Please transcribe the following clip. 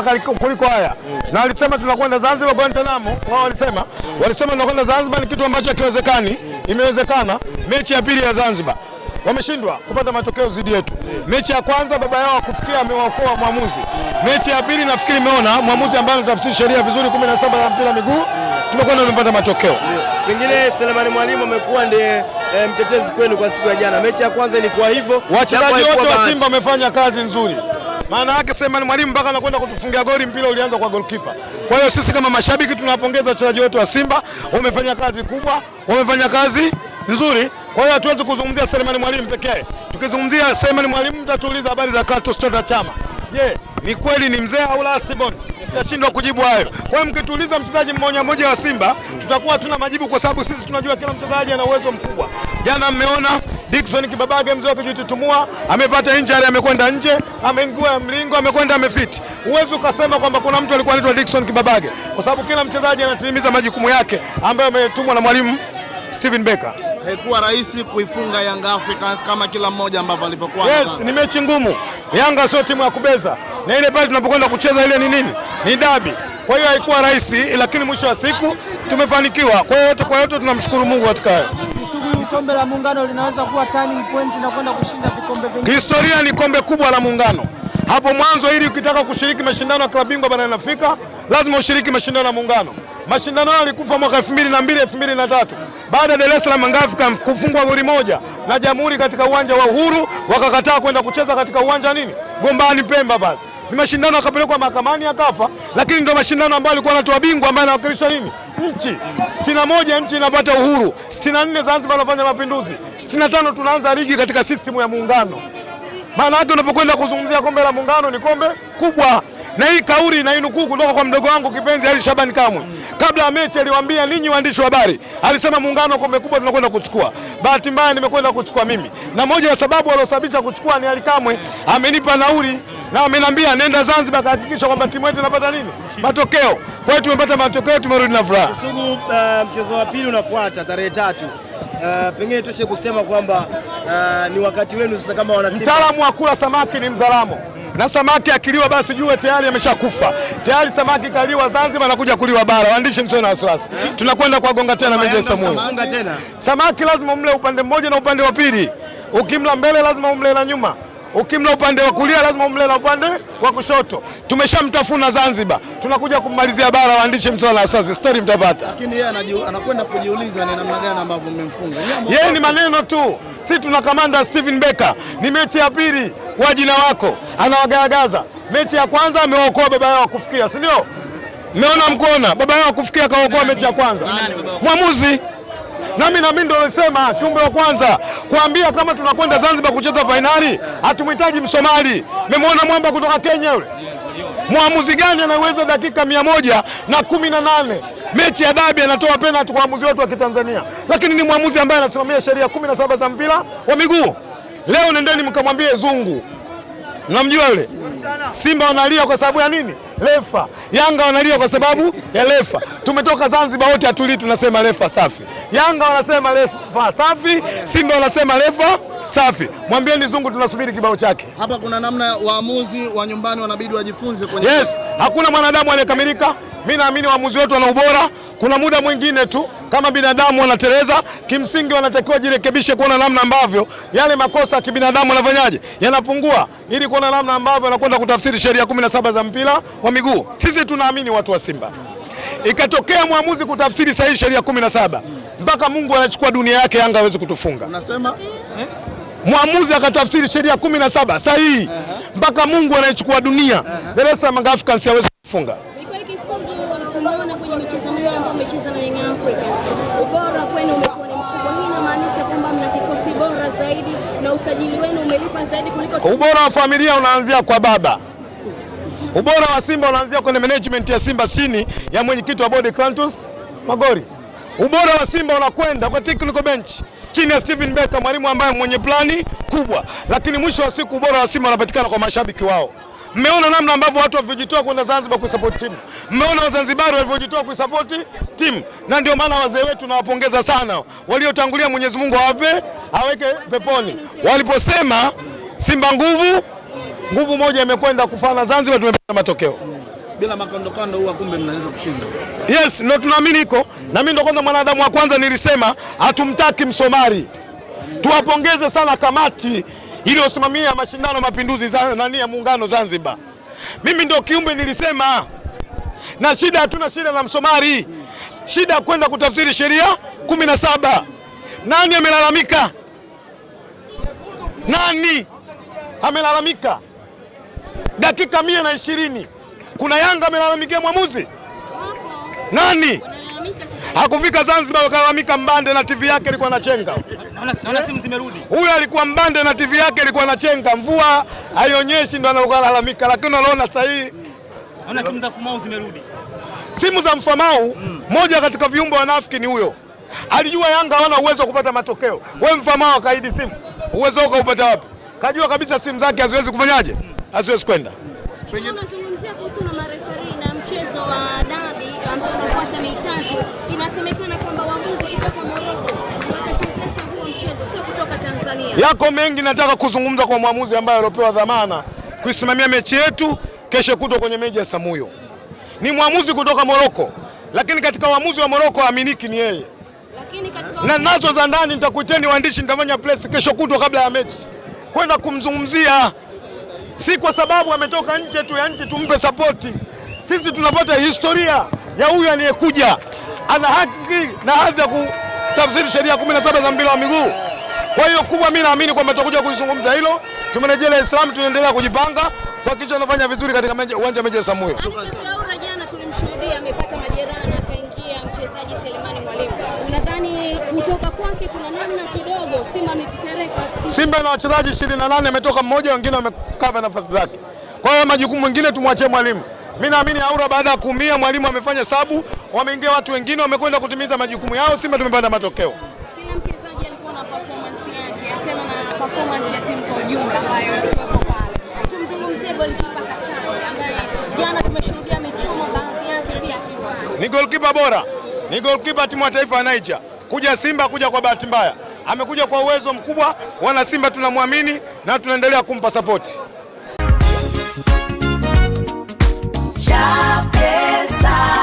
Zanzibar kuliko haya. Na walisema tunakwenda Zanzibar kwa Guantanamo. Wao walisema tunakwenda Zanzibar, ni kitu ambacho hakiwezekani. Imewezekana. Mechi ya pili ya Zanzibar wameshindwa kupata matokeo dhidi yetu. Mechi ya kwanza baba yao kufikia amewaokoa mwamuzi. Mechi ya pili nafikiri umeona mwamuzi ambaye anatafsiri sheria vizuri 17 ya mpira miguu, tumekwenda tumepata matokeo. Pengine Selemani Mwalimu amekuwa ndiye mtetezi kwenu kwa siku ya jana. Mechi ya kwanza ilikuwa hivyo. Wachezaji wote wa Simba wamefanya kazi nzuri. Maana yake Selemani Mwalimu mpaka anakwenda kutufungia goli, mpira ulianza kwa goalkeeper. Kwa hiyo sisi kama mashabiki tunawapongeza wachezaji wote wa Simba, wamefanya kazi kubwa, wamefanya kazi nzuri. Kwa hiyo hatuwezi kuzungumzia Selemani Mwalimu pekee. Tukizungumzia Selemani Mwalimu mtatuuliza habari za Clatous Chota Chama. Je, ni kweli ni mzee au la Stibon? Tutashindwa kujibu hayo. Kwa hiyo mkituuliza mchezaji mmoja wa Simba, tutakuwa hatuna majibu kwa sababu sisi tunajua kila mchezaji ana uwezo mkubwa. Jana mmeona Dickson Kibabage mzee akijitutumua, amepata injury, amekwenda nje, ameingua mlingo, amekwenda amefit. Uwezo ukasema kwamba kuna mtu alikuwa anaitwa Dickson Kibabage, kwa sababu kila mchezaji anatimiza majukumu yake ambayo ametumwa na mwalimu Steven Becker. Haikuwa rahisi kuifunga Young Africans kama kila mmoja ambavyo alivyokuwa. Yes, ni mechi ngumu. Yanga sio timu ya kubeza. Na ile pale tunapokwenda kucheza ile ni nini? Ni dabi. Kwa hiyo haikuwa rahisi, lakini mwisho wa siku tumefanikiwa. Kwa yote tunamshukuru Mungu katika hayo. Kombe la Muungano linaweza kuwa turning point na kwenda kushinda vikombe vingi. Historia ni kombe kubwa la Muungano. Hapo mwanzo ili ukitaka kushiriki mashindano ya klabu bingwa barani Afrika, lazima ushiriki mashindano ya Muungano. Mashindano yalikufa mwaka 2002 2003. Baada ya Dar es Salaam Africans kufungwa goli moja na Jamhuri katika uwanja wa Uhuru, wakakataa kwenda kucheza katika uwanja nini? Gombani Pemba pale. Ni mashindano yakapelekwa mahakamani yakafa, lakini ndio mashindano ambayo alikuwa anatoa bingwa ambaye anawakilisha nini? Nchi. 61 nchi inapata uhuru, 64 Zanzibar anafanya mapinduzi, 65 tunaanza ligi katika system ya Muungano. Maana yake unapokwenda kuzungumzia kombe la Muungano ni kombe kubwa. Na hii kauli na inukuu kutoka kwa mdogo wangu kipenzi Ali Shabani Kamwe. Kabla ya mechi aliwaambia ninyi waandishi wa habari, alisema Muungano kombe kubwa tunakwenda kuchukua. Bahati mbaya nimekwenda kuchukua mimi. Na moja ya sababu waliosababisha kuchukua ni Ali Kamwe, amenipa nauli na ameniambia nenda Zanzibar kahakikisha kwamba timu yetu inapata nini? Matokeo. Kwa hiyo tumepata matokeo, tumerudi na furaha. Kisugu, mchezo wa pili unafuata tarehe 3. Pengine toshe kusema kwamba ni wakati wenu sasa kama wana Simba. Mtaalamu wa kula samaki ni Mzalamo. Na samaki akiliwa basi jue tayari ameshakufa. Tayari samaki kaliwa Zanzibar na kuja kuliwa bara. Waandishi msio na wasiwasi. Tunakwenda kwa gonga tena meje Samuel. Samaki lazima umle upande mmoja na upande wa pili. Ukimla mbele lazima umle na nyuma. Ukimla upande wa kulia lazima umle na upande wa kushoto. Tumeshamtafuna Zanzibar. Tunakuja kumalizia bara, waandishi msio na wasiwasi. Story mtapata. Lakini yeye anakwenda kujiuliza ni namna gani ambavyo mmemfunga. Yeye ni maneno tu. Sisi tuna kamanda Steven Becker. Ni mechi ya pili kwa jina wako. Anawagagaza. Mechi ya kwanza ameokoa baba yao kufikia, si ndio? Mmeona mkoona baba yao kufikia kaokoa mechi ya kwanza. Mwamuzi. Nami ndio nilisema kiumbe wa kwanza kuambia kama tunakwenda Zanzibar kucheza finali, hatumhitaji Msomali. Mmemwona mwamba kutoka Kenya yule? Mwamuzi gani anaweza dakika 118 mechi ya dabi anatoa penalty kwa waamuzi wetu wa Kitanzania? Lakini ni mwamuzi ambaye anasimamia sheria 17 za mpira wa miguu. Leo nendeni mkamwambie Zungu. Mnamjua yule? Simba wanalia kwa sababu ya nini? Refa. Yanga wanalia kwa sababu ya refa. Tumetoka Zanzibar wote atulii tunasema refa safi. Yanga wanasema refa safi, Simba wanasema refa safi. Mwambieni Zungu tunasubiri kibao chake. Hapa kuna namna waamuzi wa nyumbani wanabidi wajifunze kwenye. Yes, hakuna mwanadamu aliyekamilika. Mimi naamini waamuzi wetu wana ubora. Kuna muda mwingine tu kama binadamu wanateleza, kimsingi wanatakiwa jirekebishe kuona namna ambavyo yale makosa ya kibinadamu yanafanyaje? Yanapungua ili kuona namna ambavyo wanakwenda kutafsiri sheria 17 za mpira wa miguu. Sisi tunaamini watu wa Simba. Ikatokea mwamuzi kutafsiri sahihi sheria 17, mpaka Mungu anachukua dunia yake, Yanga hawezi kutufunga. Unasema? Mwamuzi akatafsiri sheria 17 sahihi, mpaka Mungu anachukua dunia. Dar es Salaam Africans hawezi kutufunga. Tumeona kwenye michezo miwili ambayo mmecheza na Young Africans, ubora kwenu umekuwa ni mkubwa. Hii inamaanisha kwamba mna kikosi bora zaidi na usajili wenu umelipa zaidi kuliko. Ubora wa familia unaanzia kwa baba. Ubora wa Simba unaanzia kwenye management ya Simba chini ya mwenyekiti wa bodi Clatous Magori. Ubora wa Simba unakwenda kwa technical bench chini ya Steven Becker, mwalimu ambaye mwenye plani kubwa. Lakini mwisho wa siku ubora wa Simba unapatikana kwa mashabiki wao. Mmeona namna ambavyo watu walivyojitoa kwenda Zanzibar kuisupport timu. Mmeona Wazanzibari walivyojitoa kuisupport timu. Na ndio maana wazee wetu nawapongeza sana. Waliotangulia Mwenyezi Mungu aweke peponi. Waliposema Simba nguvu moja imekwenda kufana Zanzibar, tumepata matokeo. bila makandokando huwa kumbe mnaweza kushinda. Yes, ndio tunaamini iko. Na mimi ndio kwanza mwanadamu wa kwanza nilisema hatumtaki Msomali. Tuwapongeze sana kamati iliyosimamia mashindano Mapinduzi ya Muungano Zanzibar. Mimi ndio kiumbe nilisema. Na shida, hatuna shida na Msomali. Shida kwenda kutafsiri sheria 17. Nani amelalamika? Nani amelalamika? Dakika 120. Kuna Yanga amelalamikia mwamuzi? Nani? Hakufika Zanzibar wakalalamika Mbande na TV yake ilikuwa inachenga. Naona simu zimerudi. Huyu alikuwa Mbande na TV yake ilikuwa inachenga. Mvua haionyeshi ndio analalamika, lakini unaona sasa hii naona simu za Mfamau zimerudi. Simu za Mfamau, moja katika viumbe wanafiki ni huyo. Alijua Yanga hawana uwezo wa kupata matokeo. Wewe Mfamau akaidi simu. Uwezo wako upata wapi? Kajua kabisa simu zake haziwezi kufanyaje? Haziwezi kwenda. Tunazungumzia kuhusu na marefari na mchezo wa dabi ambao unafuata mitatu. Inasemekana kwamba waamuzi kutoka Morocco watachezesha huo mchezo, sio kutoka Tanzania. Yako mengi nataka kuzungumza kwa mwamuzi ambaye alipewa dhamana kuisimamia mechi yetu kesho kutwa kwenye meji ya Samuyo. Ni mwamuzi kutoka Morocco, lakini katika waamuzi wa Morocco aminiki ni yeye. Lakini katika na nazo za ndani nitakuiteni waandishi, nitafanya press kesho kutwa kabla ya mechi kwenda kumzungumzia. Si kwa sababu ametoka nje tu ya nchi tumpe sapoti. Sisi tunapata historia ya huyu aniyekuja. Ana haki na hadhi ya kutafsiri sheria 17 za mpira wa miguu. Kwa hiyo kubwa mimi naamini kwamba tutakuja kuizungumza hilo. Tumerejea Dar es Salaam, tunaendelea kujipanga kwa kicho tunafanya vizuri katika uwanja mechi ya Samuyo. Jana tulimshuhudia amepata majeraha na akaingia mchezaji Selemani Mwalimu. Unadhani kutoka kwake kuna namna kidogo Simba mlitetereka? Simba na wachezaji 28 ametoka mmoja, wengine wamekava nafasi zake. Kwa hiyo majukumu mengine tumwachie Mwalimu. Mimi naamini Aura baada ya kuumia Mwalimu amefanya sabu, wameingia watu wengine wamekwenda kutimiza majukumu yao. Simba tumepata matokeo. Kila mchezaji alikuwa na performance yake, achana na performance ya timu kwa ujumla ambayo ilikuwa pale. Tumzungumzie golikipa Kasani ambaye jana tumeshuhudia michumo baadhi yake pia akiwa. Ni goalkeeper bora. Ni goalkeeper timu ya taifa ya Niger. Kuja Simba kuja kwa bahati mbaya. Amekuja kwa uwezo mkubwa, wana Simba tunamwamini na tunaendelea kumpa support. Chapesa.